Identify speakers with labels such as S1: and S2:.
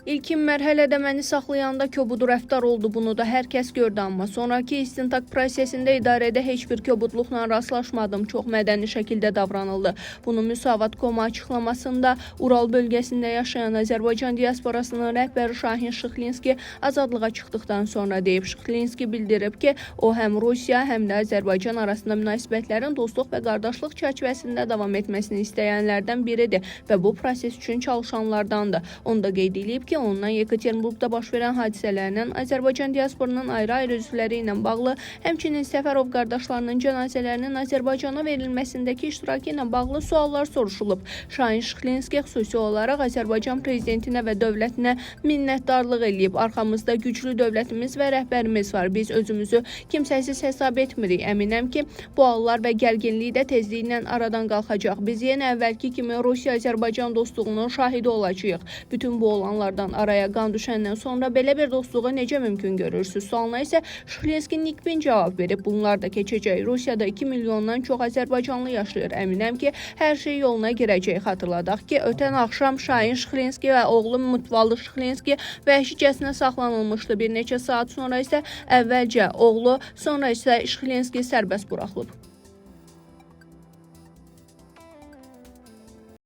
S1: İlkin mərhələdə məni saxlayanda kobud rəftar oldu, bunu da hər kəs gördü, amma sonraki istintaq prosesində idarədə heç bir kobudluqla rastlaşmadım, çox mədəni şəkildə davranıldı. Bunu Müsavat.com açıqlamasında Ural bölgəsində yaşayan Azərbaycan diasporasının rəhbəri Şahin Şıxlinski azadlığa çıxdıqdan sonra deyib. Şıxlinski bildirib ki, o həm Rusiya, həm də Azərbaycan arasında münasibətlərin dostluq və qardaşlıq çərçivəsində davam etməsini istəyənlərdən biridir və bu proses üçün çalışanlardandır. Onu da qeyd edib ki, ondan Yekaterinburqda baş verən hadisələrlə Azərbaycan diasporunun ayrı-ayrı üzvləri ilə bağlı, həmçinin Səfərov qardaşlarının cənazələrinin Azərbaycana verilməsindəki iştirakı ilə bağlı suallar soruşulub. Şahin Şıxlinski xüsusi olaraq Azərbaycan prezidentinə və dövlətinə minnətdarlıq eləyib. Arxamızda güclü dövlətimiz və rəhbərimiz var. Biz özümüzü kimsəsiz hesab etmirik. Əminəm ki, bu hallar və gərginlik də tezliklə aradan qalxacaq. Biz yenə əvvəlki kimi Rusiya-Azərbaycan dostluğunun şahidi olacağıq. Bütün bu olanlardan araya qan düşəndən sonra belə bir dostluğu necə mümkün görürsünüz? Sualına isə Şıxlinski nikbin cavab verib. Bunlar da keçəcək. Rusiyada 2 milyondan çox azərbaycanlı yaşayır. Əminəm ki, hər şey yoluna girəcək. Xatırladaq ki, ötən axşam Şahin Şıxlinski və oğlu Mutvallı Şıxlinski vəhşicəsinə saxlanılmışdı. Bir neçə saat sonra isə əvvəlcə oğlu, sonra isə Şıxlinski sərbəst buraxılıb.